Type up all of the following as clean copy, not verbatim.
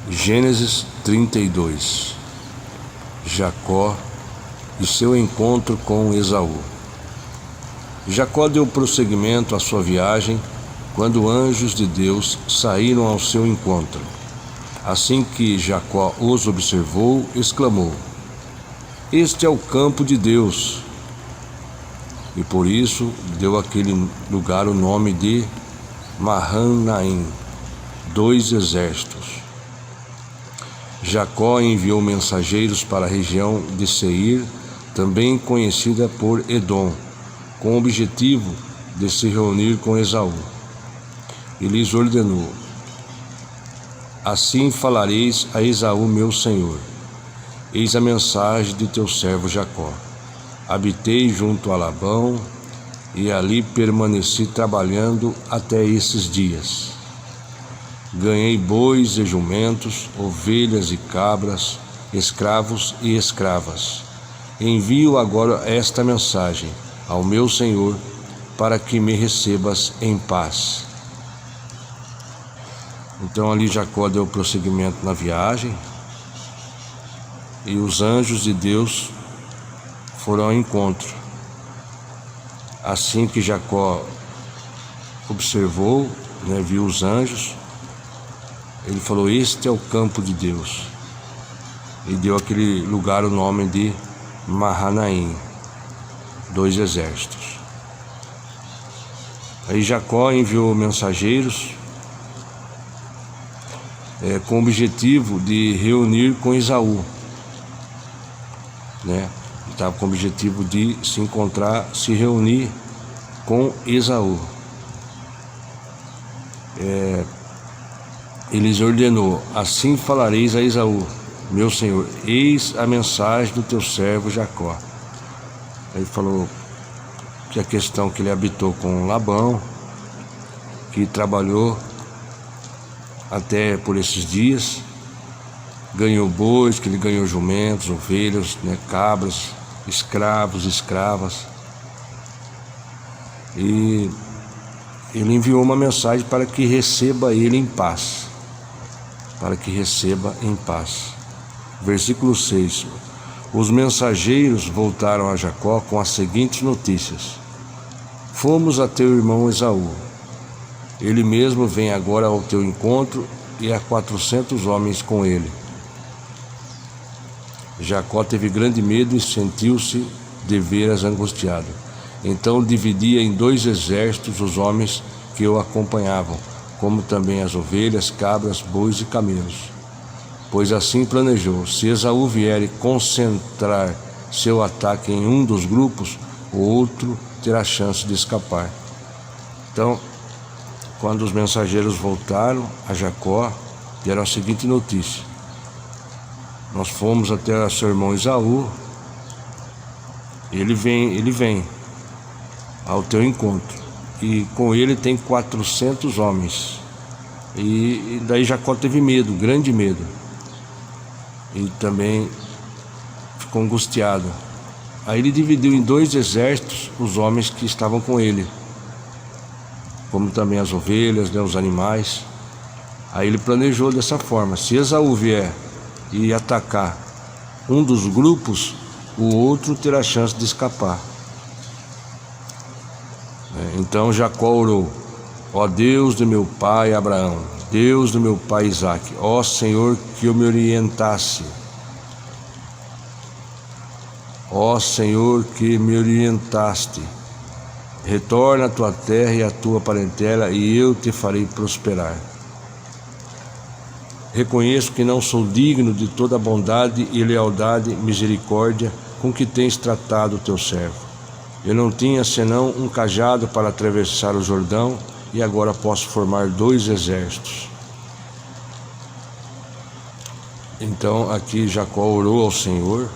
Gênesis 32. Jacó e seu encontro com Esaú. Jacó deu prosseguimento à sua viagem quando anjos de Deus saíram ao seu encontro. Assim que Jacó os observou, exclamou: "Este é o campo de Deus." E por isso deu àquele lugar o nome de Mahanaim, 2 exércitos. Jacó enviou mensageiros para a região de Seir, também conhecida por Edom, com o objetivo de se reunir com Esaú. E lhes ordenou: "Assim falareis a Esaú, meu senhor: eis a mensagem de teu servo Jacó. Habitei junto a Labão e ali permaneci trabalhando até esses dias. Ganhei bois e jumentos, ovelhas e cabras, escravos e escravas. Envio agora esta mensagem ao meu senhor para que me recebas em paz." Então ali Jacó deu prosseguimento na viagem e os anjos de Deus foram ao encontro. Assim que Jacó observou, viu os anjos, ele falou: "Este é o campo de Deus." E deu àquele lugar o nome de Mahanaim, 2 exércitos. Aí Jacó enviou mensageiros com o objetivo de reunir com Esaú. Estava com o objetivo de se encontrar, se reunir com Esaú. Eles ordenou: "Assim falareis a Esaú, meu senhor: eis a mensagem do teu servo Jacó." Aí falou que a questão que ele habitou com Labão, que trabalhou até por esses dias, ganhou bois, que ele ganhou jumentos, ovelhas, cabras, escravos, escravas. E ele enviou uma mensagem para que receba ele em paz. Para que receba em paz. Versículo 6. Os mensageiros voltaram a Jacó com as seguintes notícias: "Fomos a teu irmão Esaú. Ele mesmo vem agora ao teu encontro e há 400 homens com ele." Jacó teve grande medo e sentiu-se deveras angustiado. Então dividia em 2 exércitos os homens que o acompanhavam, como também as ovelhas, cabras, bois e camelos. Pois assim planejou: se Esaú vier e concentrar seu ataque em um dos grupos, o outro terá chance de escapar. Então, quando os mensageiros voltaram a Jacó, deram a seguinte notícia: "Nós fomos até seu irmão Esaú, ele vem ao teu encontro, e com ele tem 400 homens. E daí Jacó teve medo, grande medo, e também ficou angustiado. Aí ele dividiu em 2 exércitos os homens que estavam com ele, como também as ovelhas, os animais. Aí ele planejou dessa forma: se Esaú vier e atacar um dos grupos, o outro terá chance de escapar. Então Jacó orou: "Ó Deus do meu pai Abraão, Deus do meu pai Isaque, ó Senhor, que eu me orientasse. Ó Senhor, que me orientaste, retorna à tua terra e à tua parentela, e eu te farei prosperar. Reconheço que não sou digno de toda a bondade e lealdade e misericórdia com que tens tratado o teu servo. Eu não tinha senão um cajado para atravessar o Jordão, e agora posso formar 2 exércitos." Então aqui Jacó orou ao Senhor,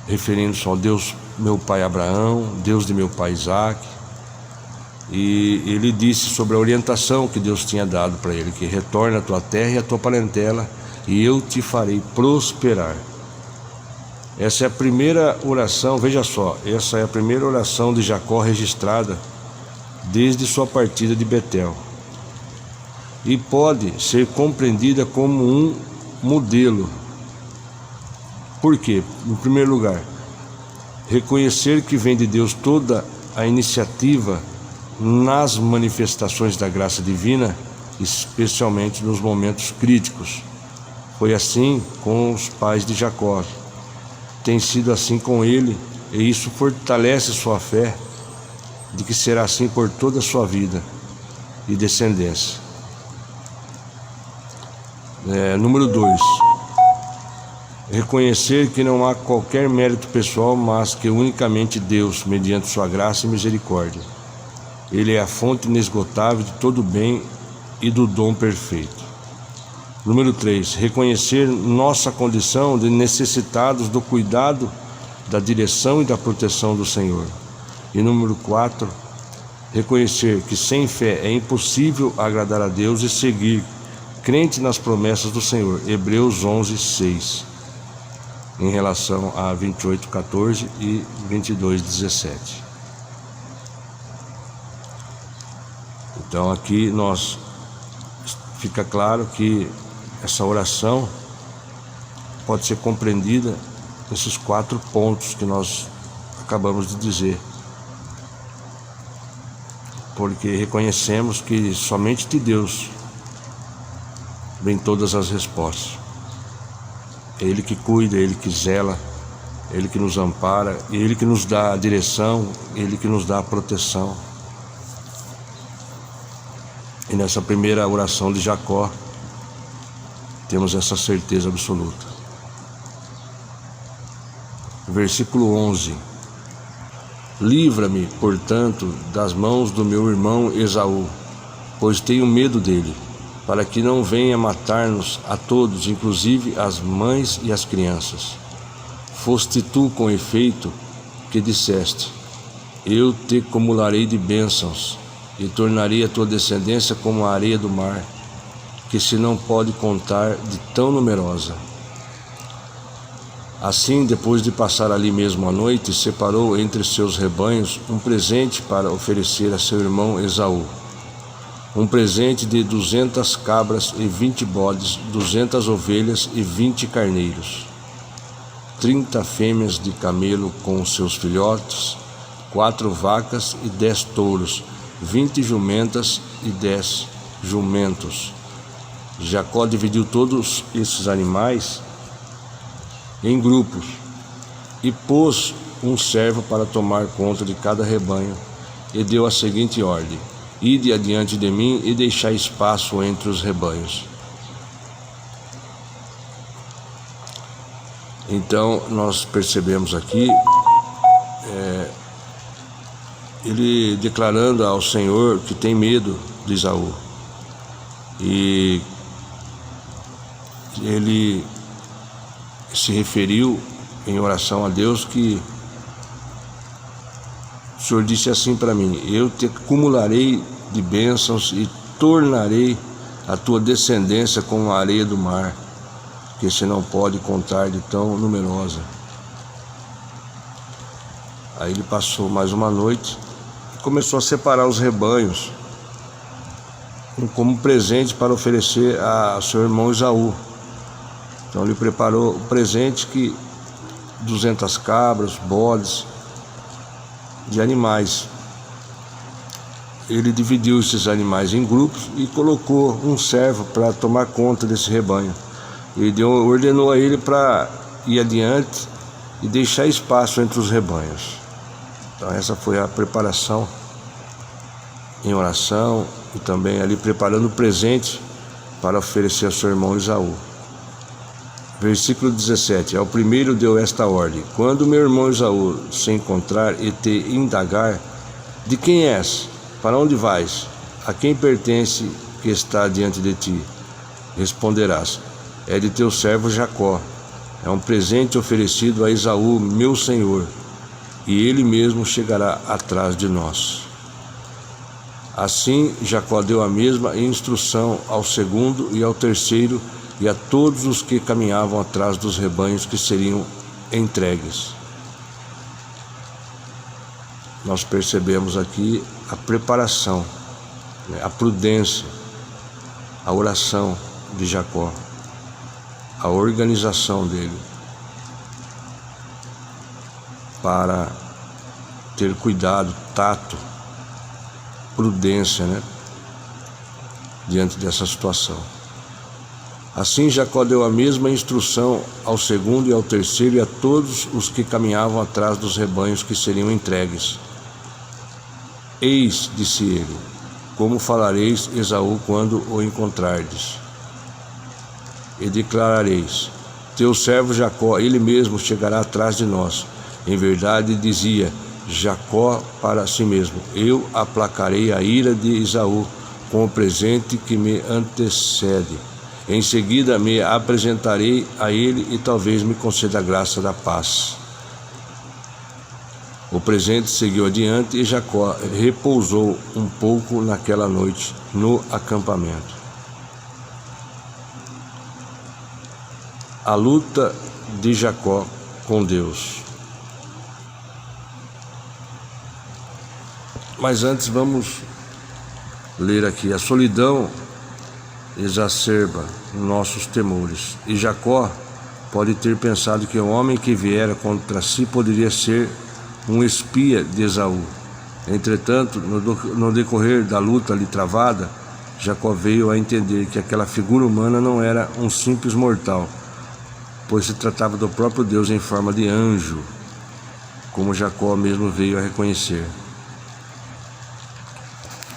referindo-se ao Deus meu pai Abraão, Deus de meu pai Isaque, e ele disse sobre a orientação que Deus tinha dado para ele, que retorna à tua terra e à tua parentela, e eu te farei prosperar. Essa é a primeira oração, veja só, essa é a primeira oração de Jacó registrada desde sua partida de Betel. e pode ser compreendida como um modelo. Por quê? Em primeiro lugar, reconhecer que vem de Deus toda a iniciativa nas manifestações da graça divina, especialmente nos momentos críticos. Foi assim com os pais de Jacó. Tem sido assim com ele, e isso fortalece sua fé de que será assim por toda a sua vida e descendência. Número 2. Reconhecer que não há qualquer mérito pessoal, mas que unicamente Deus, mediante sua graça e misericórdia. Ele é a fonte inesgotável de todo o bem e do dom perfeito. Número 3. Reconhecer nossa condição de necessitados do cuidado, da direção e da proteção do Senhor. E número 4. Reconhecer que sem fé é impossível agradar a Deus e seguir crente nas promessas do Senhor. Hebreus 11:6. Em relação a 28:14 e 22:17. Então aqui fica claro que essa oração pode ser compreendida nesses 4 pontos que nós acabamos de dizer. Porque reconhecemos que somente de Deus vem todas as respostas. É Ele que cuida, é Ele que zela, é Ele que nos ampara, é Ele que nos dá a direção, é Ele que nos dá a proteção. E nessa primeira oração de Jacó, temos essa certeza absoluta. Versículo 11. Livra-me, portanto, das mãos do meu irmão Esaú, pois tenho medo dele, para que não venha matar-nos a todos, inclusive as mães e as crianças. Foste tu, com efeito, que disseste: eu te acumularei de bênçãos, e tornarei a tua descendência como a areia do mar, que se não pode contar de tão numerosa. Assim, depois de passar ali mesmo a noite, separou entre seus rebanhos um presente para oferecer a seu irmão Esaú. Um presente de 200 cabras e 20 bodes, 200 ovelhas e 20 carneiros, 30 fêmeas de camelo com seus filhotes, 4 vacas e 10 touros, 20 jumentas e 10 jumentos. Jacó dividiu todos esses animais em grupos e pôs um servo para tomar conta de cada rebanho, e deu a seguinte ordem: ide adiante de mim e deixai espaço entre os rebanhos. Então nós percebemos aqui ele declarando ao Senhor que tem medo de Esaú, e ele se referiu em oração a Deus que o Senhor disse assim para mim: eu te acumularei de bênçãos e tornarei a tua descendência como a areia do mar, que se não pode contar de tão numerosa. Aí ele passou mais uma noite e começou a separar os rebanhos como presente para oferecer a seu irmão Esaú. Então ele preparou o presente, que 200 cabras, bodes, de animais. Ele dividiu esses animais em grupos e colocou um servo para tomar conta desse rebanho. Ele ordenou a ele para ir adiante e deixar espaço entre os rebanhos. Então essa foi a preparação em oração, e também ali preparando o presente para oferecer a seu irmão Esaú. Versículo 17. Ao primeiro deu esta ordem: quando meu irmão Esaú se encontrar e te indagar: de quem és? Para onde vais? A quem pertence que está diante de ti? Responderás: é de teu servo Jacó. É um presente oferecido a Esaú, meu senhor, e ele mesmo chegará atrás de nós. Assim Jacó deu a mesma instrução ao segundo e ao terceiro, e a todos os que caminhavam atrás dos rebanhos que seriam entregues. Nós percebemos aqui a preparação, a prudência a oração de Jacó, a organização dele para ter cuidado, tato, prudência, diante dessa situação. Assim Jacó deu a mesma instrução ao segundo e ao terceiro e a todos os que caminhavam atrás dos rebanhos que seriam entregues. Eis, disse ele, como falareis Esaú quando o encontrardes. E declarareis: teu servo Jacó, ele mesmo chegará atrás de nós. Em verdade, dizia Jacó para si mesmo: eu aplacarei a ira de Esaú com o presente que me antecede. Em seguida me apresentarei a ele e talvez me conceda a graça da paz. O presente seguiu adiante e Jacó repousou um pouco naquela noite no acampamento. A luta de Jacó com Deus. Mas antes vamos ler aqui: a solidão exacerba nossos temores, e Jacó pode ter pensado que o homem que viera contra si poderia ser um espia de Esaú. Entretanto, no decorrer da luta ali travada, Jacó veio a entender que aquela figura humana não era um simples mortal, pois se tratava do próprio Deus em forma de anjo, como Jacó mesmo veio a reconhecer.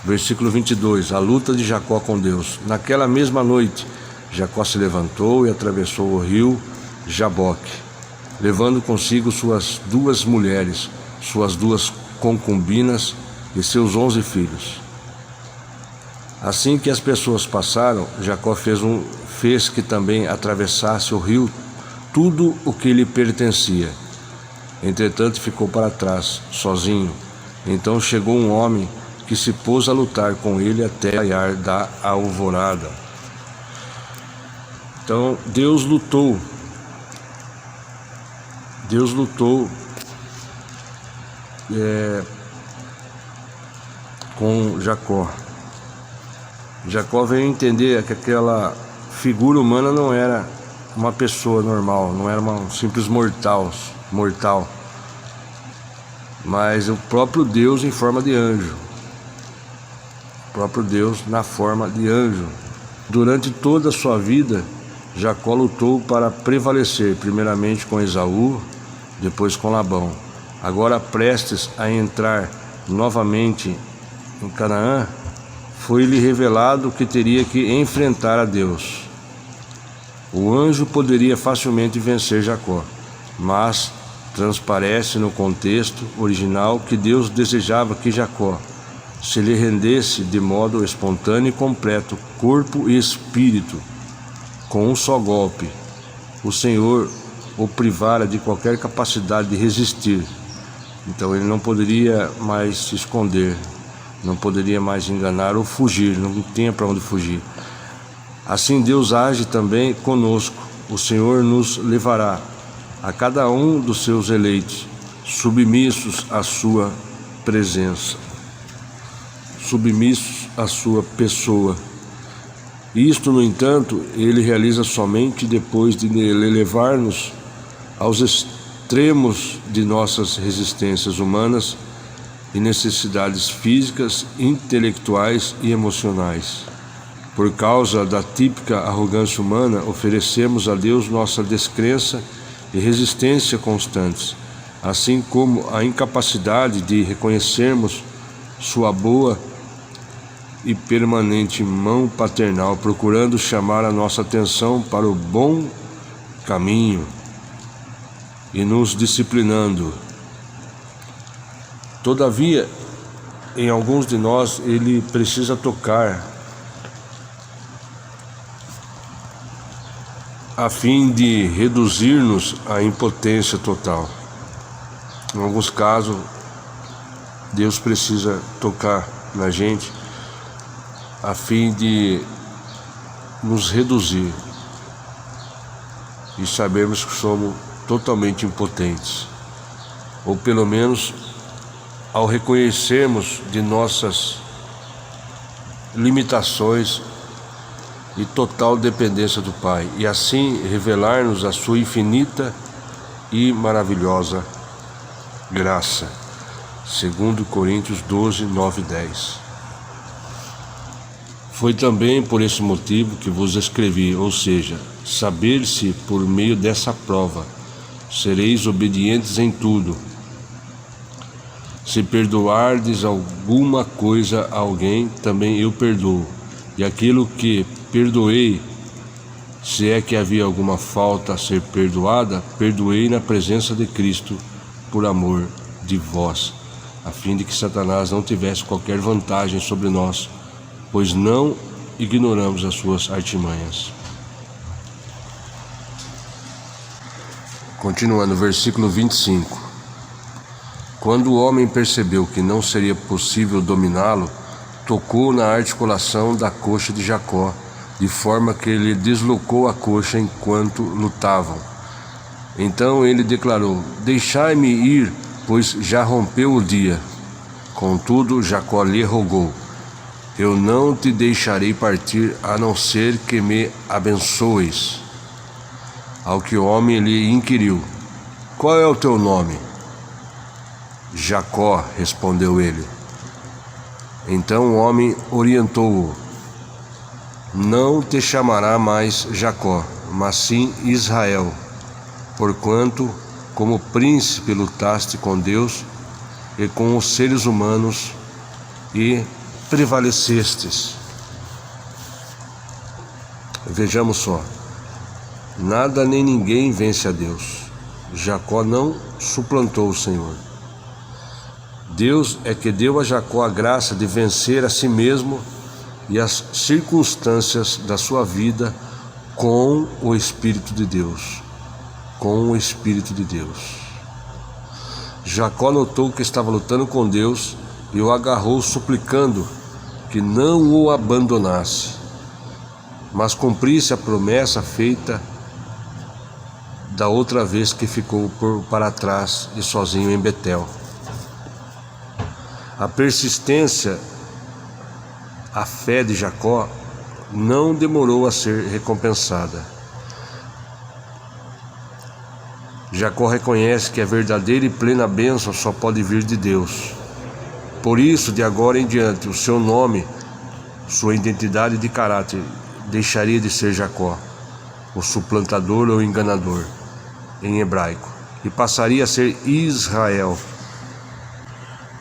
Versículo 22, a luta de Jacó com Deus. Naquela mesma noite, Jacó se levantou e atravessou o rio Jaboque, levando consigo suas 2 mulheres, suas 2 concubinas e seus 11 filhos. Assim que as pessoas passaram, Jacó fez que também atravessasse o rio tudo o que lhe pertencia. Entretanto, ficou para trás, sozinho. Então chegou um homem que se pôs a lutar com ele até raiar da alvorada. Então Deus lutou com Jacó. Jacó veio entender que aquela figura humana não era uma pessoa normal, não era um simples mortal, mas o próprio Deus em forma de anjo. O próprio Deus na forma de anjo. Durante toda a sua vida, Jacó lutou para prevalecer, primeiramente com Esaú, depois com Labão. Agora, prestes a entrar novamente em Canaã, foi-lhe revelado que teria que enfrentar a Deus. O anjo poderia facilmente vencer Jacó, mas transparece no contexto original que Deus desejava que Jacó se lhe rendesse de modo espontâneo e completo, corpo e espírito, com um só golpe. O Senhor o privara de qualquer capacidade de resistir. Então ele não poderia mais se esconder, não poderia mais enganar ou fugir, não tinha para onde fugir. Assim Deus age também conosco. O Senhor nos levará, a cada um dos seus eleitos, submissos à sua presença, submissos à sua pessoa. Isto, no entanto, ele realiza somente depois de levar-nos aos extremos de nossas resistências humanas e necessidades físicas, intelectuais e emocionais. Por causa da típica arrogância humana, oferecemos a Deus nossa descrença e resistência constantes, assim como a incapacidade de reconhecermos sua boa e permanente mão paternal, procurando chamar a nossa atenção para o bom caminho e nos disciplinando. Todavia, em alguns de nós, ele precisa tocar a fim de reduzir-nos à impotência total. Em alguns casos, Deus precisa tocar na gente a fim de nos reduzir e sabermos que somos totalmente impotentes, ou pelo menos ao reconhecermos de nossas limitações e total dependência do Pai, e assim revelar-nos a sua infinita e maravilhosa graça. 2 Coríntios 12, 9 e 10. Foi também por esse motivo que vos escrevi, ou seja, saber se por meio dessa prova sereis obedientes em tudo. Se perdoardes alguma coisa a alguém, também eu perdoo. E aquilo que perdoei, se é que havia alguma falta a ser perdoada, perdoei na presença de Cristo, por amor de vós, a fim de que Satanás não tivesse qualquer vantagem sobre nós, pois não ignoramos as suas artimanhas. Continuando, versículo 25. Quando o homem percebeu que não seria possível dominá-lo, tocou na articulação da coxa de Jacó, de forma que ele deslocou a coxa enquanto lutavam. Então ele declarou: deixai-me ir, pois já rompeu o dia. Contudo, Jacó lhe rogou: eu não te deixarei partir, a não ser que me abençoes. Ao que o homem lhe inquiriu: qual é o teu nome? Jacó, respondeu ele. Então o homem orientou-o: não te chamará mais Jacó, mas sim Israel, porquanto como príncipe lutaste com Deus e com os seres humanos e prevalecestes. Vejamos só, nada nem ninguém vence a Deus. Jacó não suplantou o Senhor. Deus é que deu a Jacó a graça de vencer a si mesmo e as circunstâncias da sua vida com o Espírito de Deus. Com o Espírito de Deus. Jacó notou que estava lutando com Deus e o agarrou, suplicando que não o abandonasse, mas cumprisse a promessa feita da outra vez que ficou para trás e sozinho em Betel. A persistência, a fé de Jacó não demorou a ser recompensada. Jacó reconhece que a verdadeira e plena bênção só pode vir de Deus. Por isso, de agora em diante, o seu nome, sua identidade de caráter, deixaria de ser Jacó, o suplantador ou enganador, em hebraico, e passaria a ser Israel,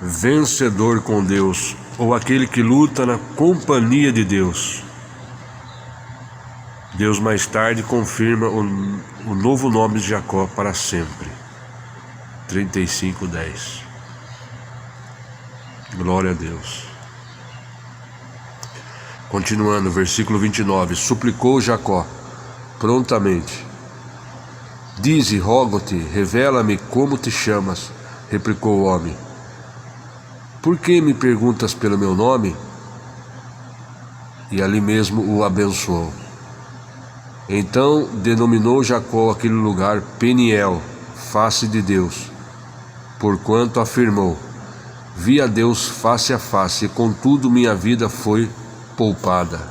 vencedor com Deus, ou aquele que luta na companhia de Deus. Deus mais tarde confirma o novo nome de Jacó para sempre. 35:10. Glória a Deus. Continuando, versículo 29. Suplicou Jacó prontamente: dize, rogo-te, revela-me como te chamas. Replicou o homem: por que me perguntas pelo meu nome? E ali mesmo o abençoou. Então denominou Jacó aquele lugar Peniel, face de Deus, porquanto afirmou: vi a Deus face a face, e contudo minha vida foi poupada.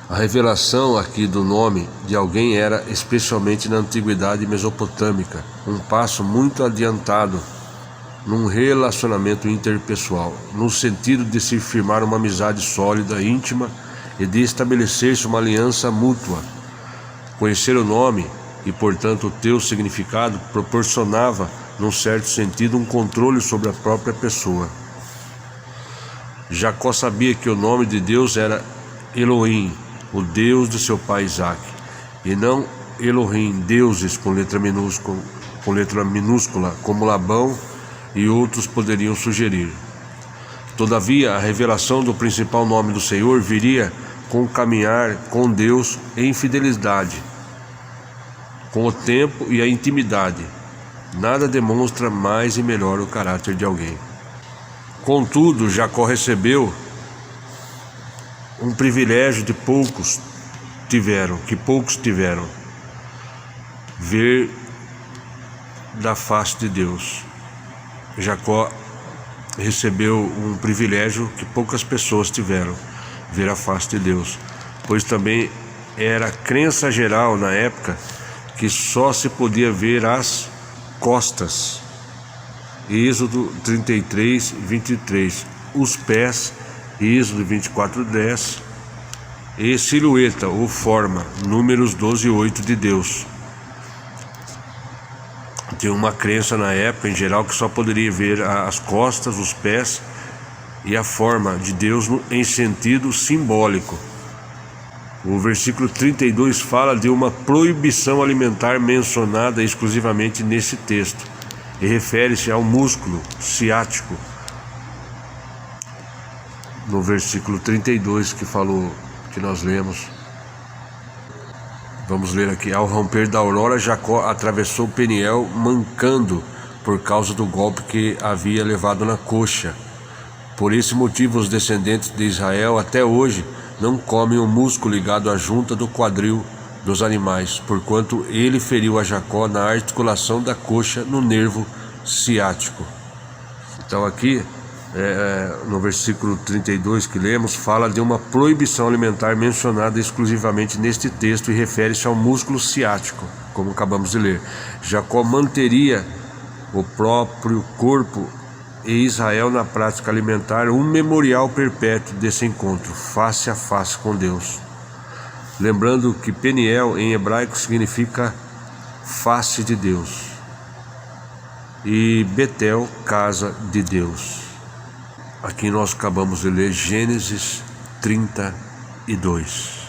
A revelação aqui do nome de alguém era, especialmente na antiguidade mesopotâmica, um passo muito adiantado num relacionamento interpessoal, no sentido de se firmar uma amizade sólida, íntima, e de estabelecer-se uma aliança mútua. Conhecer o nome e, portanto, o teu significado proporcionava, num certo sentido, um controle sobre a própria pessoa. Jacó sabia que o nome de Deus era Elohim, o Deus de seu pai Isaac, e não Elohim, deuses com letra minúscula, como Labão e outros poderiam sugerir. Todavia, a revelação do principal nome do Senhor viria com o caminhar com Deus em fidelidade, com o tempo e a intimidade. Nada demonstra mais e melhor o caráter de alguém. Contudo, Jacó recebeu um privilégio que poucos tiveram, ver da face de Deus. Jacó recebeu um privilégio que poucas pessoas tiveram, ver a face de Deus, pois também era crença geral na época que só se podia ver as costas. Êxodo 33, 23. Os pés, Êxodo 24, 10. E silhueta ou forma, Números 12, 8 de Deus. Tinha uma crença na época, em geral, que só poderia ver as costas, os pés e a forma de Deus em sentido simbólico. O versículo 32 fala de uma proibição alimentar mencionada exclusivamente nesse texto e refere-se ao músculo ciático. No versículo 32 que nós lemos, vamos ler aqui: ao romper da aurora, Jacó atravessou Peniel mancando por causa do golpe que havia levado na coxa. Por esse motivo, os descendentes de Israel até hoje não comem o músculo ligado à junta do quadril dos animais, porquanto ele feriu a Jacó na articulação da coxa, no nervo ciático. Então aqui, no versículo 32 que lemos, fala de uma proibição alimentar mencionada exclusivamente neste texto e refere-se ao músculo ciático, como acabamos de ler. Jacó manteria o próprio corpo e Israel na prática alimentar um memorial perpétuo desse encontro face a face com Deus. Lembrando que Peniel em hebraico significa face de Deus e Betel, casa de Deus. Aqui nós acabamos de ler Gênesis 32.